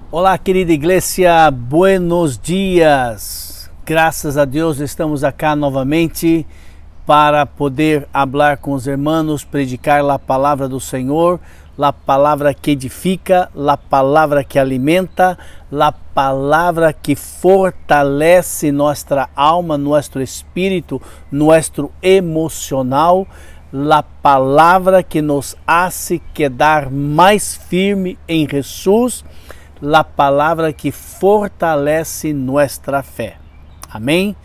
Olá, querida igreja, buenos dias. Graças a Deus estamos acá novamente para poder falar com os irmãos, predicar a palavra do Senhor, a palavra que edifica, a palavra que alimenta, a palavra que fortalece nossa alma, nosso espírito, nosso emocional, a palavra que nos hace quedar mais firme em Jesus, a palavra que fortalece nossa fé. Amém?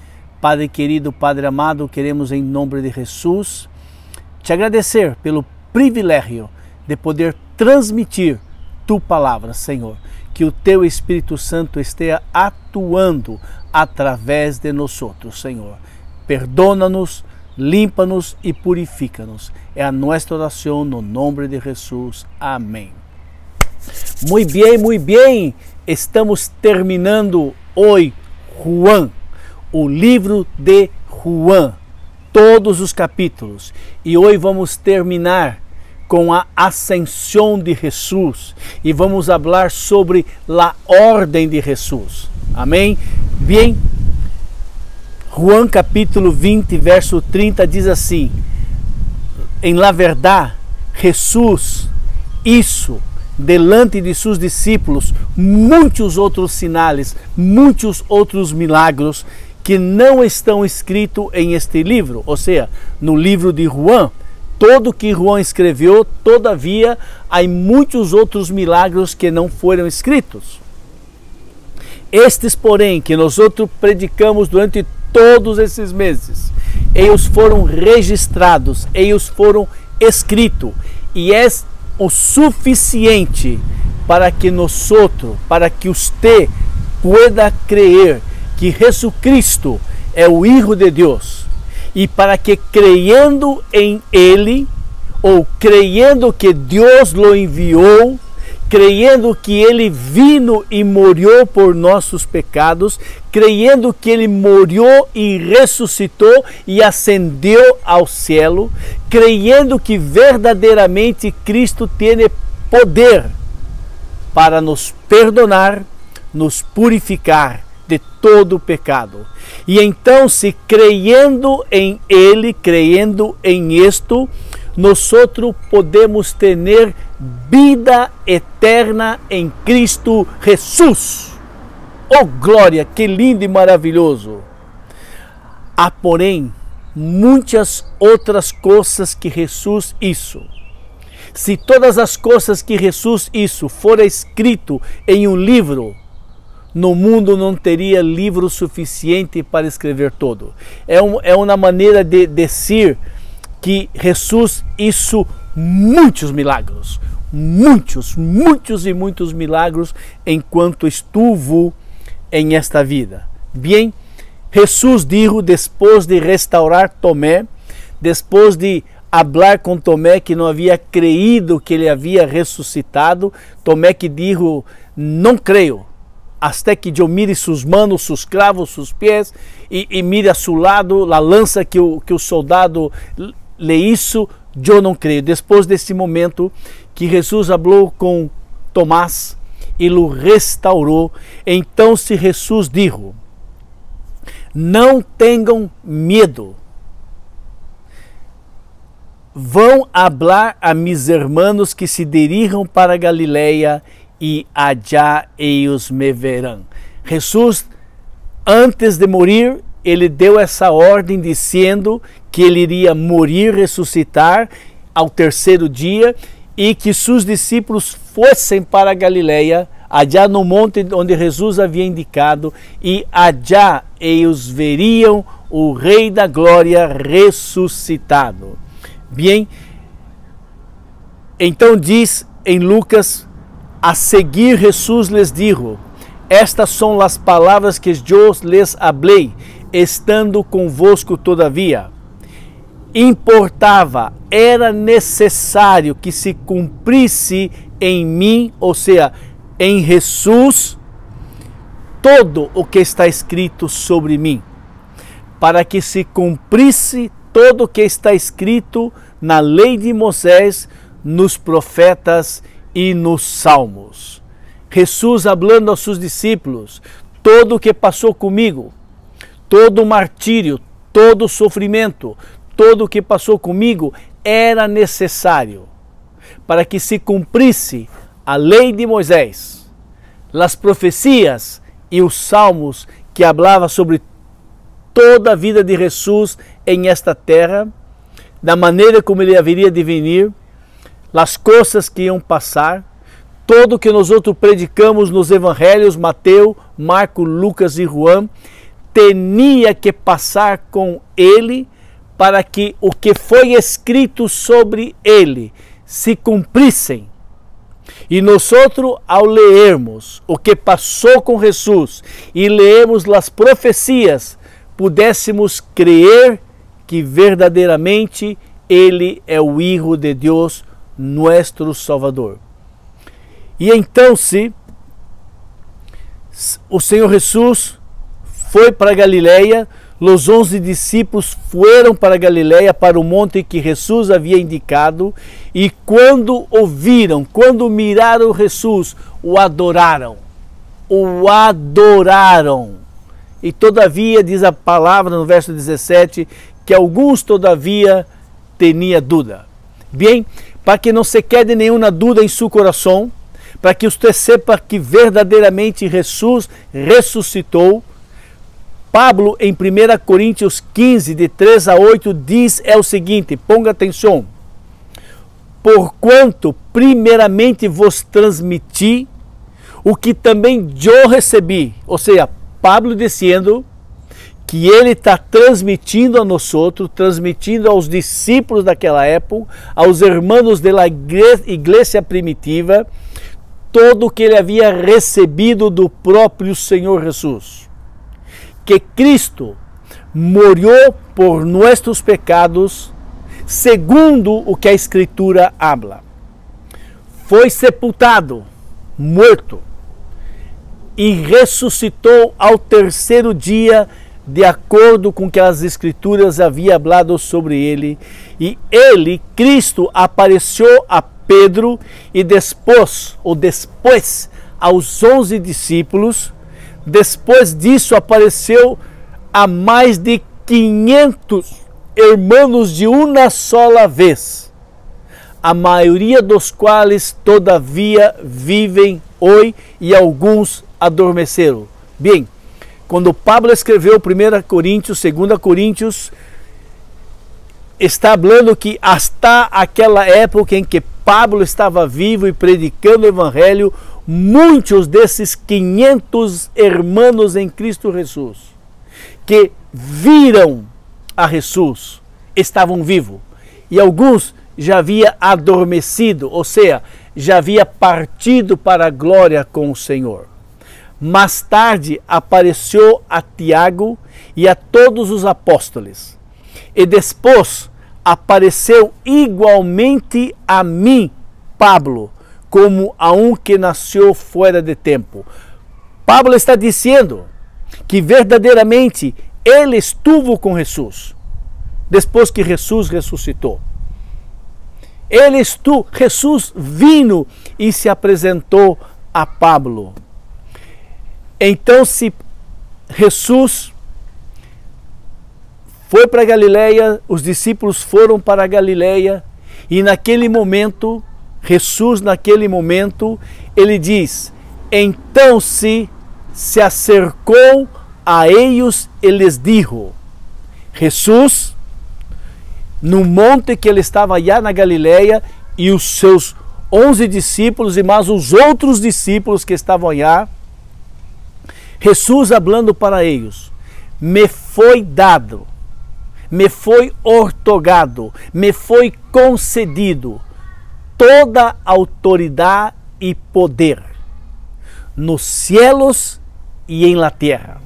Padre querido, Padre amado, queremos em nome de Jesus te agradecer pelo privilégio de poder transmitir tu palavra, Senhor. Que o teu Espírito Santo esteja atuando através de nós, Senhor. Perdona-nos, limpa-nos e purifica-nos. É a nossa oração no nome de Jesus. Amém. Muito bem, estamos terminando hoje Juan, o livro de Juan, todos os capítulos, e hoje vamos terminar com a ascensão de Jesus e vamos falar sobre a ordem de Jesus. Amém? Bem, Juan capítulo 20, verso 30 diz assim: em la verdade, Jesus hizo delante de seus discípulos muitos outros sinais, muitos outros milagros que não estão escritos em este livro, ou seja, no livro de Juan. Todo que Juan escreveu, todavia, há muitos outros milagres que não foram escritos. Estes, porém, que nós predicamos durante todos esses meses, eles foram registrados, eles foram escritos, e é o suficiente para que nós, para que você pueda crer que Jesucristo é o Hijo de Deus, e para que creyendo em Ele, ou creyendo que Deus lo enviou, creyendo que Ele vino e morreu por nossos pecados, creyendo que Ele morreu e ressuscitou e ascendeu ao cielo, creyendo que verdadeiramente Cristo tem poder para nos perdonar, nos purificar de todo o pecado. E então, se creyendo em Ele, creyendo em isto, nós podemos ter vida eterna em Cristo Jesus. Oh glória, que lindo e maravilhoso! Há, porém, muitas outras coisas que Jesus hizo. Se todas as coisas que Jesus hizo foram escrito em um livro, no mundo não teria livro suficiente para escrever todo. É uma maneira de dizer que Jesus hizo muitos milagres, muitos e muitos milagres enquanto estuvo em esta vida. Bem, Jesus dijo, depois de restaurar Tomé, depois de falar com Tomé que não havia creído que ele havia ressuscitado, Tomé que dijo, não creio, até que eu mire suas manos, seus cravos, seus pés, e mire a seu lado a lança que o soldado le hizo, eu não creio. Depois desse momento que Jesus falou com Tomás e o restaurou, então se Jesus dijo, não tenham medo, vão falar a mis hermanos que se dirijam para Galileia e allá eles me verão. Jesus, antes de morir, ele deu essa ordem dizendo que ele iria morir, ressuscitar ao terceiro dia e que seus discípulos fossem para Galileia, allá no monte onde Jesus havia indicado, e allá eles veriam o Rei da Glória ressuscitado. Bem, então diz em Lucas, a seguir Jesus les dijo, estas são as palavras que eu les hablei, estando convosco todavia. Importava, era necessário que se cumprisse em mim, ou seja, em Jesus, todo o que está escrito sobre mim, para que se cumprisse todo o que está escrito na lei de Moisés, nos profetas e nos salmos. Jesus falando aos seus discípulos, todo o que passou comigo, todo o martírio, todo o sofrimento, todo o que passou comigo era necessário para que se cumprisse a lei de Moisés, as profecias e os salmos que falava sobre toda a vida de Jesus em esta terra, da maneira como ele haveria de vir, as coisas que iam passar, tudo que nós outros predicamos nos evangelhos, Mateus, Marcos, Lucas e João, tinha que passar com ele para que o que foi escrito sobre ele se cumprissem. E nós outros, ao lermos o que passou com Jesus e lermos as profecias, pudéssemos crer que verdadeiramente ele é o Hijo de Deus, nosso Salvador. E então, se o Senhor Jesus foi para Galileia, os 11 discípulos foram para Galileia, para o monte que Jesus havia indicado, e quando ouviram, quando miraram Jesus, o adoraram. O adoraram. E todavia, diz a palavra no verso 17, que alguns todavia tinham dúvida. Bem, para que não se quede nenhuma dúvida em seu coração, para que você sepa que verdadeiramente Jesus ressuscitou, Pablo, em 1 Coríntios 15, de 3 a 8, diz o seguinte, ponga atenção. Porquanto primeiramente vos transmiti o que também eu recebi. Ou seja, Pablo dizendo que ele está transmitindo a nós outros, transmitindo aos discípulos daquela época, aos irmãos da igreja primitiva, todo o que ele havia recebido do próprio Senhor Jesus. Que Cristo morreu por nossos pecados, segundo o que a Escritura habla. Foi sepultado, morto, e ressuscitou ao terceiro dia, de acordo com que as Escrituras haviam falado sobre ele. E ele, Cristo, apareceu a Pedro e depois aos 11 discípulos. Depois disso apareceu a mais de 500 irmãos de uma sola vez, a maioria dos quais todavia vivem hoje e alguns adormeceram. Bem, quando Pablo escreveu 1 Coríntios, 2 Coríntios, está falando que hasta aquela época em que Pablo estava vivo e predicando o Evangelho, muitos desses 500 irmãos em Cristo Jesus, que viram a Jesus, estavam vivos. E alguns já haviam adormecido, ou seja, já havia partido para a glória com o Senhor. Mais tarde apareceu a Tiago e a todos os apóstolos. E depois apareceu igualmente a mim, Pablo, como a um que nasceu fora de tempo. Pablo está dizendo que verdadeiramente ele estuvo com Jesus, depois que Jesus ressuscitou. Jesus vino e se apresentou a Pablo. Então, se Jesus foi para Galileia, os discípulos foram para Galileia, e naquele momento, Jesus, naquele momento, ele diz, então se acercou a eles e lhes dijo, Jesus, no monte que ele estava já na Galileia, e os seus 11 discípulos e mais os outros discípulos que estavam já, Jesus falando para eles, me foi dado, me foi outorgado, me foi concedido toda autoridade e poder, nos cielos e em la terra.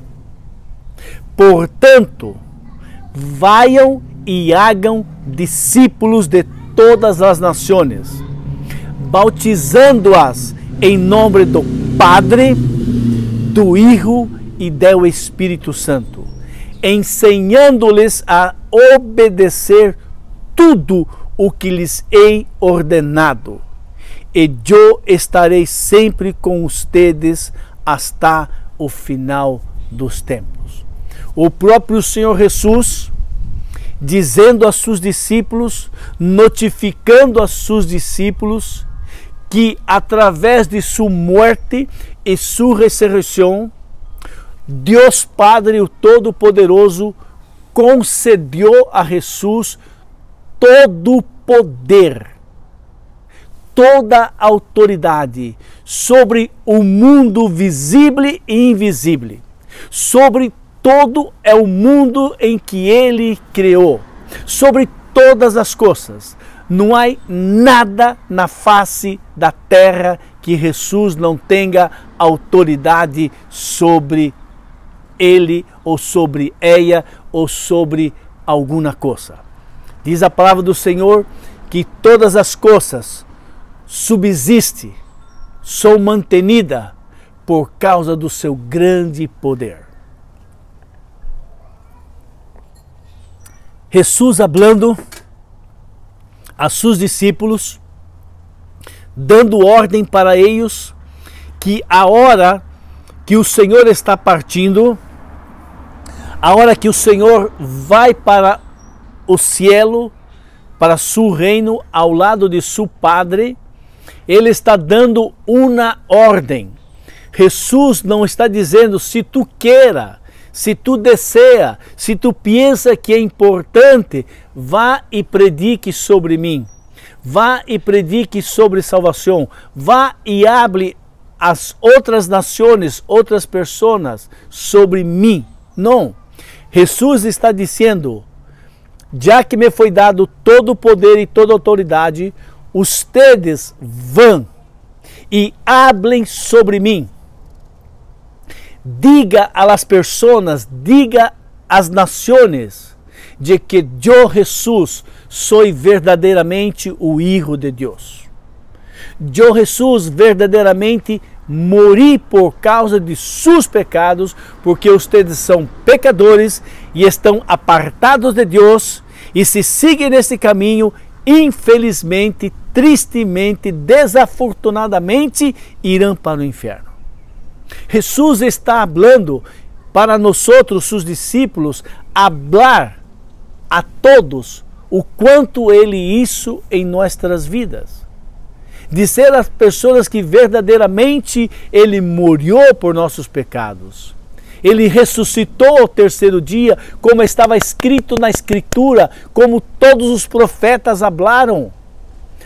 Portanto, vayam e hagam discípulos de todas as nações, bautizando-as em nome do Padre, do Hijo e do Espírito Santo, ensinando-lhes a obedecer tudo o que lhes hei ordenado. e eu estarei sempre com ustedes hasta o final dos tempos. O próprio Senhor Jesus, dizendo a seus discípulos, notificando a seus discípulos, que através de sua morte e sua ressurreição, Deus Padre, o Todo-Poderoso, concedeu a Jesus todo o poder, toda a autoridade sobre o mundo visível e invisível, sobre todo o mundo em que Ele criou, sobre todas as coisas. Não há nada na face da terra que Jesus não tenha autoridade sobre ele, ou sobre ela, ou sobre alguma coisa. Diz a palavra do Senhor que todas as coisas subsistem, são mantenidas por causa do seu grande poder. Jesus hablando a seus discípulos, dando ordem para eles que a hora que o Senhor está partindo, a hora que o Senhor vai para o cielo, para seu reino, ao lado de seu Padre, Ele está dando uma ordem. Jesus não está dizendo, se tu queira, se tu deseja, se tu pensa que é importante, vá e predique sobre mim. Vá e predique sobre salvação. Vá e hable às outras nações, outras pessoas sobre mim. Não. Jesus está dizendo, já que me foi dado todo o poder e toda a autoridade, ustedes vão e hablem sobre mim. Diga a las pessoas, diga às nações, de que eu, Jesus, sou verdadeiramente o Hijo de Deus. Eu, Jesus, verdadeiramente morri por causa de seus pecados, porque ustedes são pecadores e estão apartados de Deus, e se seguem nesse caminho, infelizmente, tristemente, desafortunadamente, irão para o inferno. Jesus está falando para nós, seus discípulos, hablar a todos o quanto Ele hizo em nossas vidas. Dizer às pessoas que verdadeiramente Ele morreu por nossos pecados. Ele ressuscitou ao terceiro dia, como estava escrito na Escritura, como todos os profetas falaram.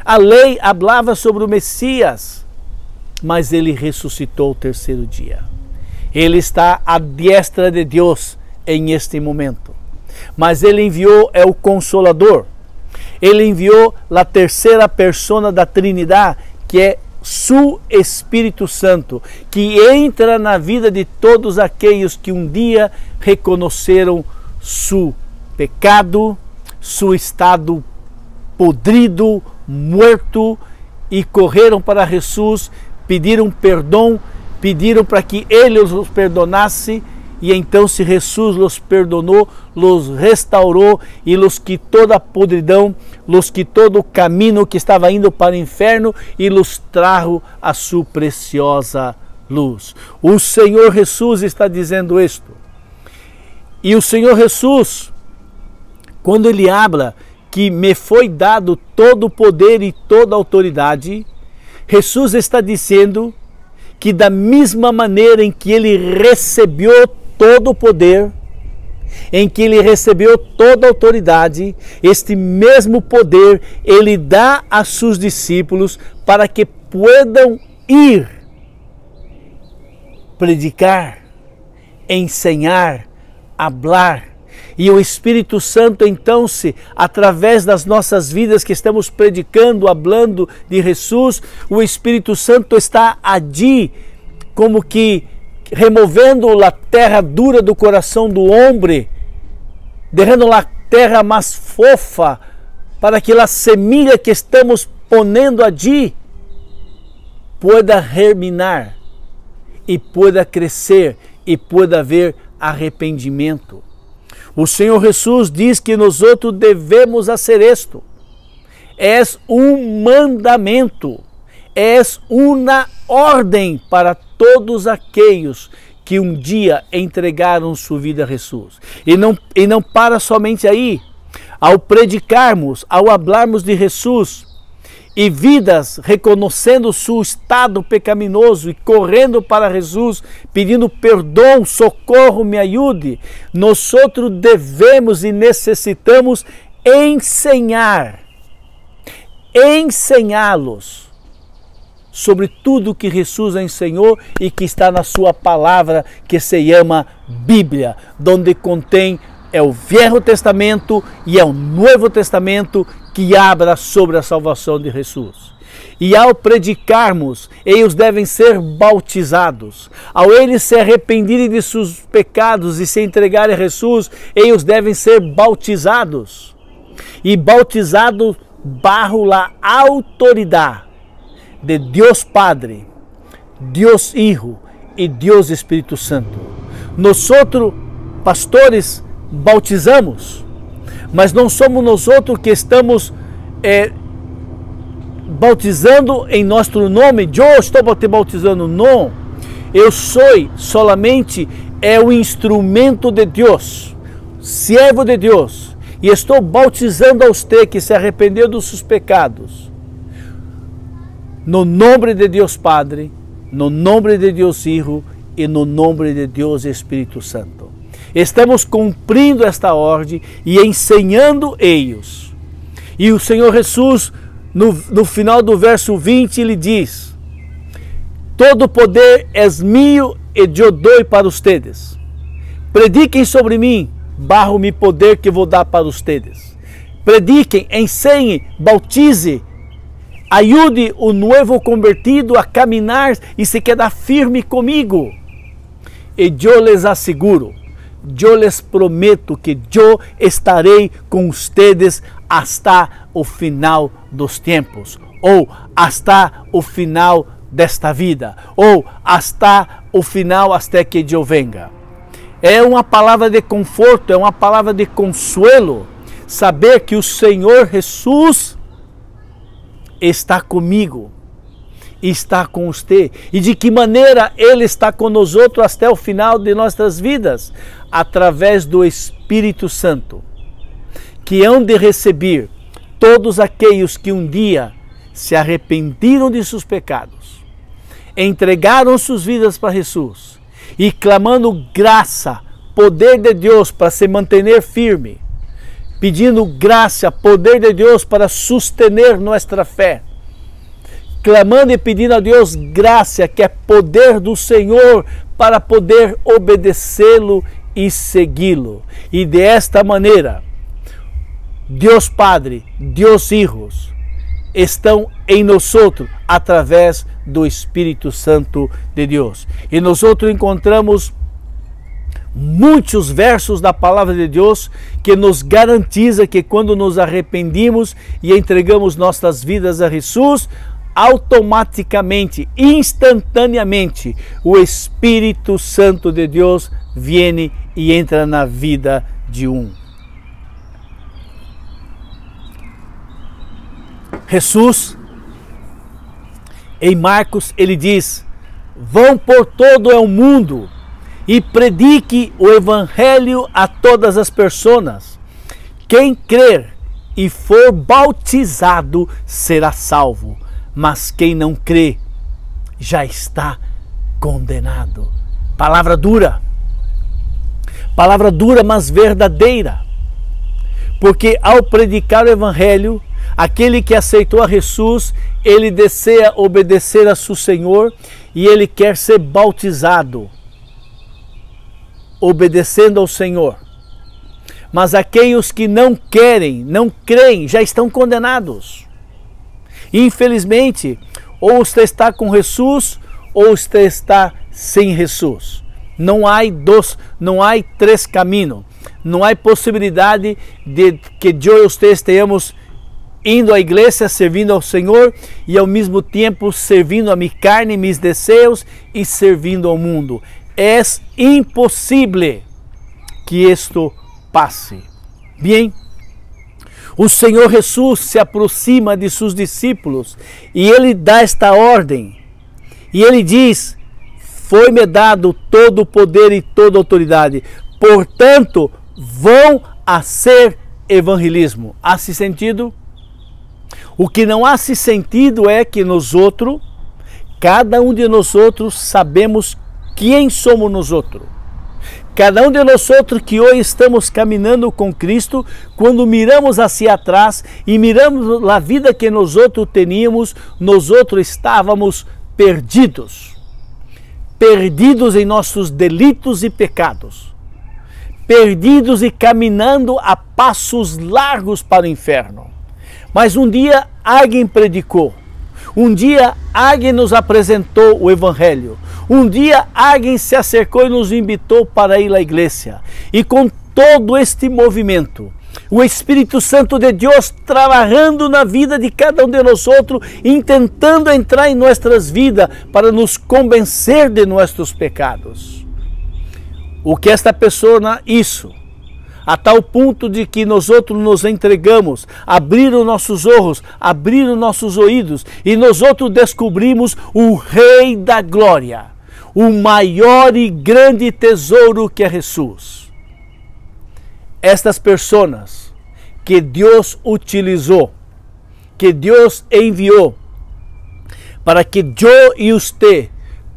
A lei falava sobre o Messias, mas Ele ressuscitou ao terceiro dia. Ele está à destra de Deus em este momento. Mas Ele enviou o Consolador. Ele enviou a terceira persona da Trinidade, que é seu Espírito Santo, que entra na vida de todos aqueles que um dia reconheceram seu pecado, seu estado podrido, morto, e correram para Jesus, pediram perdão, pediram para que Ele os perdonasse, e então se Jesus los perdonou, los restaurou e los quitou da podridão, los quitou do caminho que estava indo para o inferno e los trajo a sua preciosa luz. O Senhor Jesus está dizendo isto. E o Senhor Jesus, quando Ele habla que me foi dado todo o poder e toda a autoridade, Jesus está dizendo que da mesma maneira em que Ele recebeu todo o poder, em que Ele recebeu toda a autoridade, este mesmo poder Ele dá a seus discípulos para que puedan ir, predicar, ensinar, hablar. E o Espírito Santo, então, através das nossas vidas que estamos predicando, hablando de Jesus, o Espírito Santo está ali, como que removendo a terra dura do coração do homem, deixando a terra mais fofa, para que a semilla que estamos ponendo ali pueda germinar e pueda crescer e pueda haver arrependimento. O Senhor Jesus diz que nós outros devemos fazer isto. É um mandamento, é uma ordem para todos aqueles que um dia entregaram sua vida a Jesus. E não para somente aí. Ao predicarmos, ao hablarmos de Jesus, e vidas reconhecendo seu estado pecaminoso e correndo para Jesus, pedindo perdão, socorro, me ajude, nós devemos e necessitamos ensiná-los sobre tudo que Jesus ensinou e que está na sua palavra, que se chama Bíblia, onde contém o Velho Testamento e o Novo Testamento, que habla sobre a salvação de Jesus. E ao predicarmos, eles devem ser bautizados. Ao eles se arrependerem de seus pecados e se entregarem a Jesus, eles devem ser bautizados. E bautizados bajo a autoridade de Deus Padre, Deus Hijo e Deus Espírito Santo. Nós, pastores, bautizamos, mas não somos nós que estamos bautizando em nosso nome. Eu estou te bautizando, não. Eu sou solamente o instrumento de Deus, servo de Deus, e estou bautizando a você que se arrependeu dos seus pecados, no nome de Deus Padre, no nome de Deus Hijo e no nome de Deus Espírito Santo. Estamos cumprindo esta ordem e ensinando eles. E o Senhor Jesus, no final do verso 20, ele diz: todo poder é meu e eu dou para ustedes. Prediquem sobre mim, barro mi poder que vou dar para ustedes. Prediquem, ensinem, bautize, ajude o novo convertido a caminhar e se quedar firme comigo. E eu les asseguro, eu les prometo que eu estarei com ustedes hasta o final dos tempos, ou hasta o final desta vida, ou hasta o final, até que eu venga. É uma palavra de conforto, é uma palavra de consuelo, saber que o Senhor Jesus está comigo, está com você. E de que maneira Ele está conosco até o final de nossas vidas? Através do Espírito Santo, que hão de receber todos aqueles que um dia se arrependeram de seus pecados, entregaram suas vidas para Jesus e clamando graça, poder de Deus para se manter firme, pedindo graça, poder de Deus para sustener nossa fé, clamando e pedindo a Deus graça, que é poder do Senhor para poder obedecê-lo e segui-lo. E desta maneira, Deus Padre, Deus Hijos, estão em nós através do Espírito Santo de Deus. E nós encontramos muitos versos da palavra de Deus que nos garantiza que quando nos arrependimos e entregamos nossas vidas a Jesus, automaticamente, instantaneamente, o Espírito Santo de Deus vem e entra na vida de um. Jesus, em Marcos, ele diz: vão por todo o mundo e predique o evangelho a todas as pessoas. Quem crer e for bautizado será salvo, mas quem não crê já está condenado. Palavra dura, mas verdadeira, porque ao predicar o evangelho, aquele que aceitou a Jesus, ele deseja obedecer a seu Senhor e ele quer ser bautizado, obedecendo ao Senhor. Mas aqueles que não querem, não creem, já estão condenados. Infelizmente, ou você está com Jesus, ou você está sem Jesus. Não há três caminhos. Não há possibilidade de que eu e você estejamos indo à igreja, servindo ao Senhor e ao mesmo tempo servindo a minha carne, meus desejos e servindo ao mundo. É impossível que isto passe. Bem, o Senhor Jesus se aproxima de seus discípulos e ele dá esta ordem. E ele diz: foi-me dado todo o poder e toda a autoridade, portanto, vão a ser evangelismo. Há-se sentido? O que não há-se sentido é que nós outros, cada um de nós outros, sabemos quem somos nós outros. Cada um de nós outros que hoje estamos caminhando com Cristo, quando miramos hacia atrás e miramos a vida que nós outros teníamos, nós outros estávamos perdidos. Perdidos em nossos delitos e pecados. Perdidos e caminhando a passos largos para o inferno. Mas um dia alguém predicou. Um dia alguém nos apresentou o Evangelho. Um dia alguém se acercou e nos invitou para ir à igreja. E com todo este movimento, o Espírito Santo de Deus trabalhando na vida de cada um de nós outros, tentando entrar em nossas vidas para nos convencer de nossos pecados. O que esta pessoa, isso, a tal ponto de que nós outros nos entregamos, abriram nossos olhos, abriram nossos ouvidos e nós outros descobrimos o Rei da Glória, o maior e grande tesouro que é Jesus. Estas pessoas que Deus utilizou, que Deus enviou para que eu e você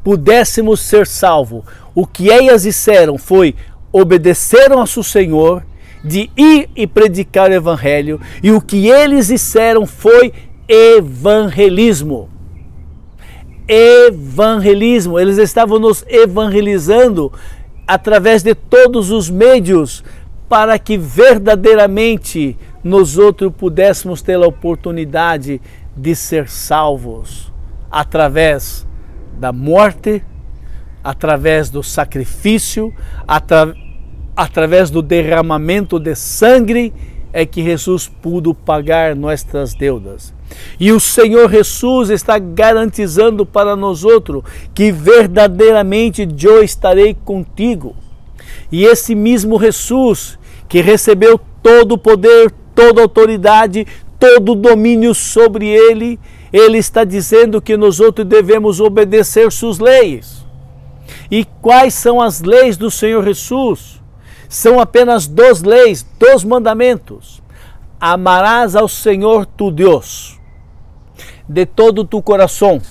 pudéssemos ser salvos, o que elas disseram foi: obedeceram a seu Senhor, de ir e predicar o Evangelho, e o que eles disseram foi evangelismo. Evangelismo, eles estavam nos evangelizando através de todos os meios para que verdadeiramente nós outros pudéssemos ter a oportunidade de ser salvos através da morte, através do sacrifício, através do derramamento de sangue, é que Jesus pôde pagar nossas deudas. E o Senhor Jesus está garantizando para nós outros que verdadeiramente eu estarei contigo. E esse mesmo Jesus que recebeu todo o poder, toda a autoridade, todo o domínio sobre ele, ele está dizendo que nós outros devemos obedecer suas leis. E quais são as leis do Senhor Jesus? São apenas 2 leis, 2 mandamentos. Amarás ao Senhor tu Deus de todo o teu coração,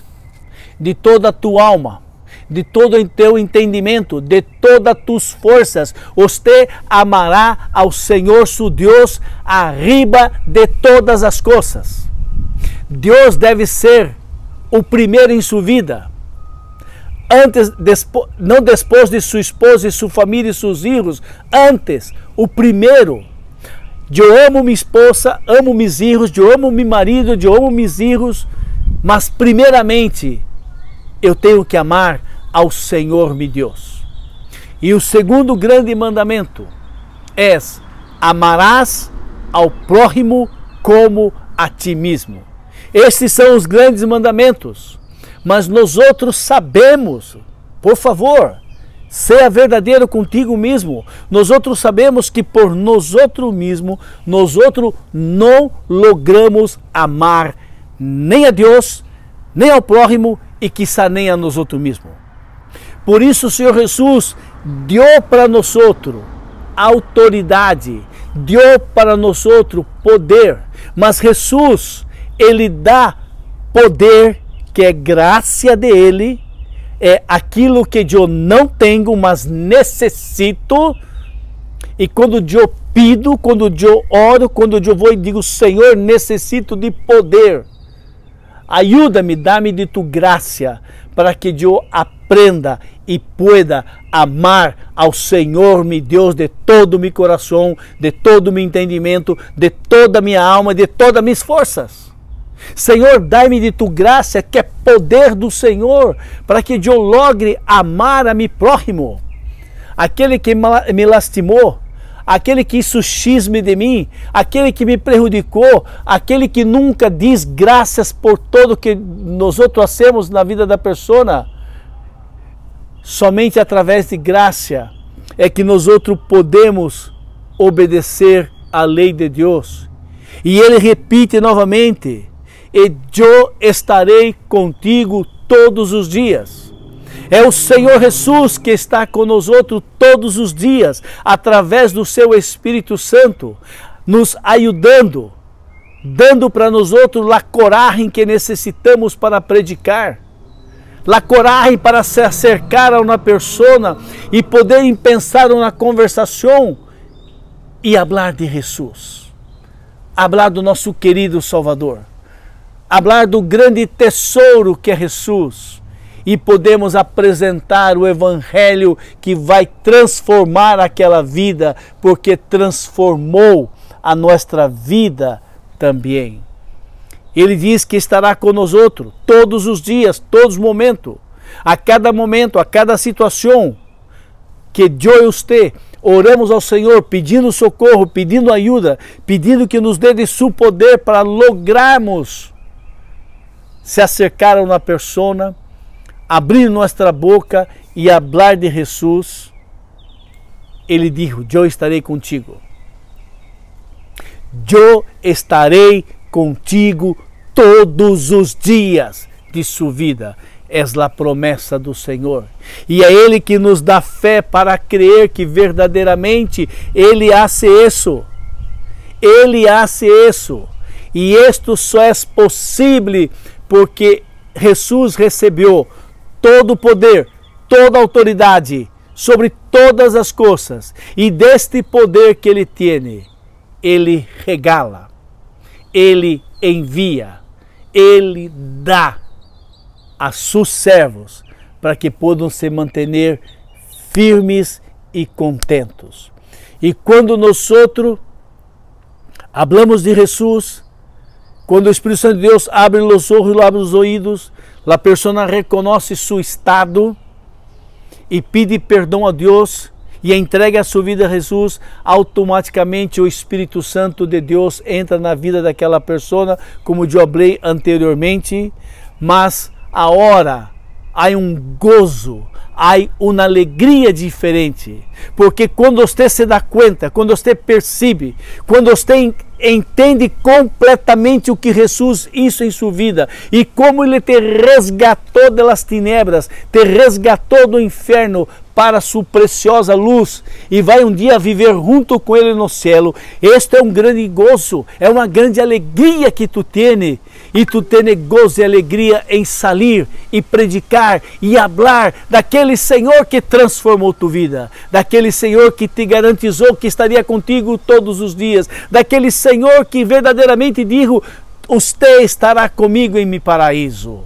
de toda a tua alma, de todo o teu entendimento, de todas as tuas forças. Você amará ao Senhor su Deus arriba de todas as coisas. Deus deve ser o primeiro em sua vida. Não depois de sua esposa e sua família e seus filhos, antes, o primeiro. Eu amo minha esposa, amo meus filhos, eu amo meu marido, eu amo meus filhos, mas primeiramente eu tenho que amar ao Senhor meu Deus. E o segundo grande mandamento é: amarás ao próximo como a ti mesmo. Estes são os grandes mandamentos. Mas nós outros sabemos, por favor, seja verdadeiro contigo mesmo. Nós outros sabemos que por nós outros mesmos, nós outros não logramos amar nem a Deus, nem ao próximo e quizá nem a nós outros mesmos. Por isso o Senhor Jesus deu para nós outros autoridade, deu para nós outros poder. Mas Jesus, ele dá poder que é graça dele, é aquilo que eu não tenho, mas necessito. E quando eu pido, quando eu oro, quando eu vou e digo: Senhor, necessito de poder, ajuda-me, dá-me de tua graça, para que eu aprenda e pueda amar ao Senhor, meu Deus, de todo o meu coração, de todo o meu entendimento, de toda a minha alma, de todas as minhas forças. Senhor, dai-me de tua graça, que é poder do Senhor, para que eu logre amar a meu próximo, aquele que me lastimou, aquele que hizo xisme de mim, aquele que me prejudicou, aquele que nunca diz graças por tudo que nós outros hacemos na vida da pessoa. Somente através de graça é que nós outros podemos obedecer à lei de Deus. E ele repite novamente: e eu estarei contigo todos os dias. É o Senhor Jesus que está conosco todos os dias, através do seu Espírito Santo, nos ajudando, dando para nós outros a coragem que necessitamos para predicar, a coragem para se acercar a uma pessoa e poder pensar na conversação e falar de Jesus, falar do nosso querido Salvador, falar do grande tesouro que é Jesus, e podemos apresentar o Evangelho que vai transformar aquela vida, porque transformou a nossa vida também. Ele diz que estará conosco todos os dias, todos os momentos, a cada situação, que eu e você oramos ao Senhor pedindo socorro, pedindo ajuda, pedindo que nos dê de seu poder para lograrmos se acercar a uma pessoa, abrir nossa boca e falar de Jesus. Ele disse: eu estarei contigo. Eu estarei contigo todos os dias de sua vida. É a promessa do Senhor. E é Ele que nos dá fé para crer que verdadeiramente Ele hace isso. Ele hace isso. E isto só é possível porque Jesus recebeu todo o poder, toda a autoridade sobre todas as coisas. E deste poder que Ele tem, Ele regala, Ele envia, Ele dá a seus servos para que possam se manter firmes e contentos. E quando nós hablamos de Jesus, quando o Espírito Santo de Deus abre os olhos, abre os ouvidos, a pessoa reconhece seu estado e pede perdão a Deus e entrega a sua vida a Jesus, automaticamente o Espírito Santo de Deus entra na vida daquela pessoa, como eu falei anteriormente, mas agora há gozo, há uma alegria diferente, porque quando você se dá conta, quando você percebe, quando você entende completamente o que Jesus hizo em sua vida e como Ele te resgatou das tiniebras, te resgatou do inferno para sua preciosa luz e vai um dia viver junto com Ele no céu. Este é um grande gozo, é uma grande alegria que tu tens, e tu tens gozo e alegria em sair e predicar e falar daquele Senhor que transformou tua vida, daquele Senhor que te garantizou que estaria contigo todos os dias, daquele Senhor que verdadeiramente disse: "Você estará comigo em meu paraíso".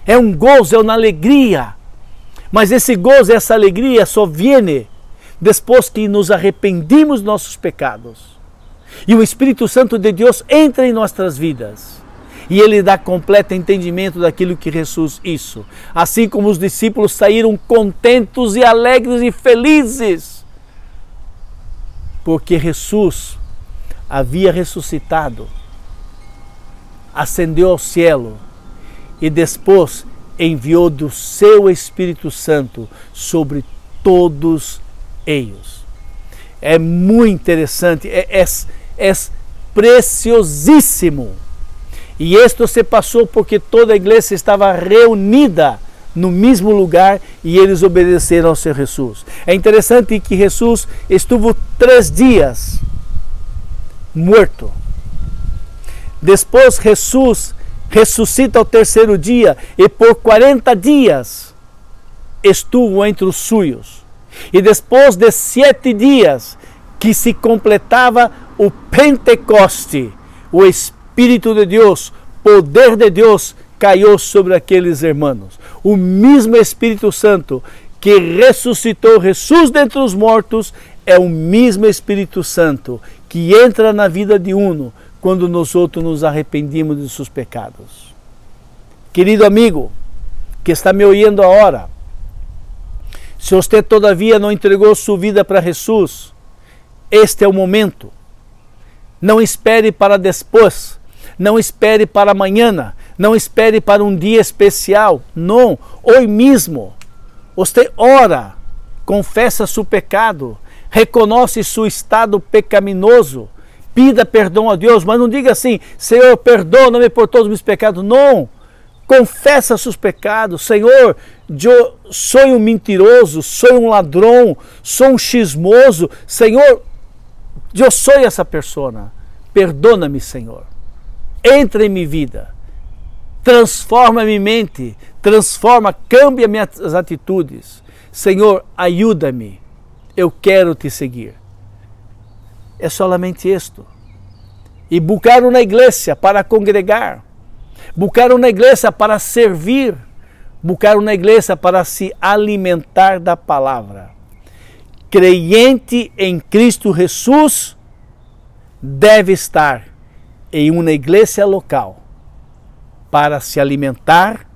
É um gozo, é uma alegria. Mas esse gozo, essa alegria só vem depois que nos arrependimos dos nossos pecados. E o Espírito Santo de Deus entra em nossas vidas. E Ele dá completo entendimento daquilo que Jesus hizo. Assim como os discípulos saíram contentos e alegres e felizes. Porque Jesus havia ressuscitado, ascendeu ao céu e depois enviou do seu Espírito Santo sobre todos eles. É muito interessante, é preciosíssimo. E isto se passou porque toda a igreja estava reunida no mesmo lugar e eles obedeceram ao Senhor Jesus. É interessante que Jesus estuvo 3 dias morto. Depois Jesus ressuscita ao 3º dia e por 40 dias estuvo entre os suyos. E depois de 7 dias que se completava o Pentecoste, o Espírito de Deus, poder de Deus caiu sobre aqueles irmãos. O mesmo Espírito Santo que ressuscitou Jesus dentre os mortos é o mesmo Espírito Santo que entra na vida de uno quando nós outros nos arrependimos de seus pecados. Querido amigo que está me ouvindo agora, se você todavia não entregou sua vida para Jesus, este é o momento. Não espere para depois, não espere para amanhã, não espere para um dia especial. Não, hoje mesmo. Você ora, confessa seu pecado, reconhece seu estado pecaminoso Pida perdão a Deus, mas não diga assim, Senhor, perdona-me por todos os meus pecados. Não, confessa seus pecados. Senhor, eu sou um mentiroso, sou um ladrão, sou um chismoso. Senhor, eu sou essa pessoa. Perdona-me, Senhor. Entra em minha vida. Transforma minha mente. Transforma, cambia minhas atitudes. Senhor, ajuda-me. Eu quero te seguir. É solamente isto. E buscaram na igreja para congregar. Buscaram na igreja para servir. Buscaram na igreja para se alimentar da palavra. Crente em Cristo Jesus deve estar em uma igreja local para se alimentar,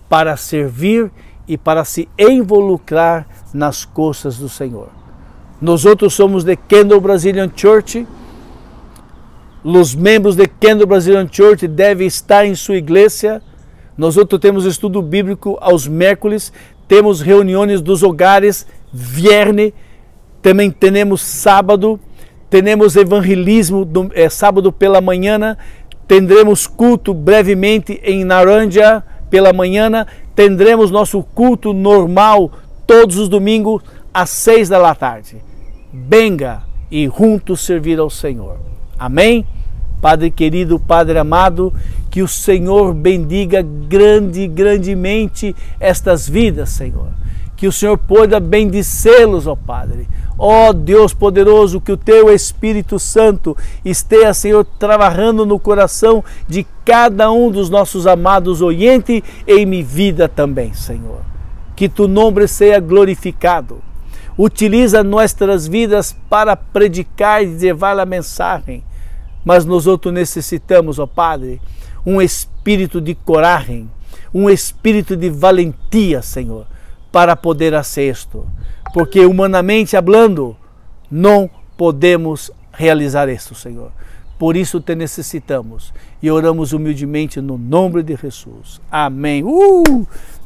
para servir e para se involucrar nas coisas do Senhor. Nós outros somos de Kendall Brazilian Church. Os membros de Kendall Brazilian Church devem estar em sua igreja. Nós outros temos estudo bíblico aos miércoles, temos reuniões dos hogares, viernes, também temos sábado, temos evangelismo sábado pela manhã, teremos culto brevemente em Naranja pela manhã, teremos nosso culto normal todos os domingos às 6 da tarde. Venga e juntos servir ao Senhor. Amém? Padre querido, Padre amado, que o Senhor bendiga grandemente estas vidas, Senhor. Que o Senhor possa bendicê-los, ó Padre. Ó Deus poderoso, que o Teu Espírito Santo esteja, Senhor, trabalhando no coração de cada um dos nossos amados oyentes e em minha vida também, Senhor. Que Tu nome seja glorificado. Utiliza nossas vidas para predicar e levar a mensagem. Mas nós outros necessitamos, ó Padre, um espírito de coragem, um espírito de valentia, Senhor, para poder fazer isto. Porque humanamente falando, não podemos realizar isto, Senhor. Por isso te necessitamos e oramos humildemente no nome de Jesus. Amém.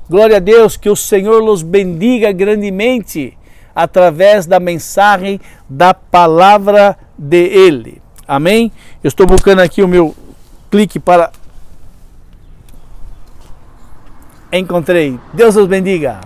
Glória a Deus, que o Senhor os bendiga grandemente através da mensagem da palavra de Ele. Amém? Eu estou buscando aqui o meu clique para... Encontrei. Deus os bendiga.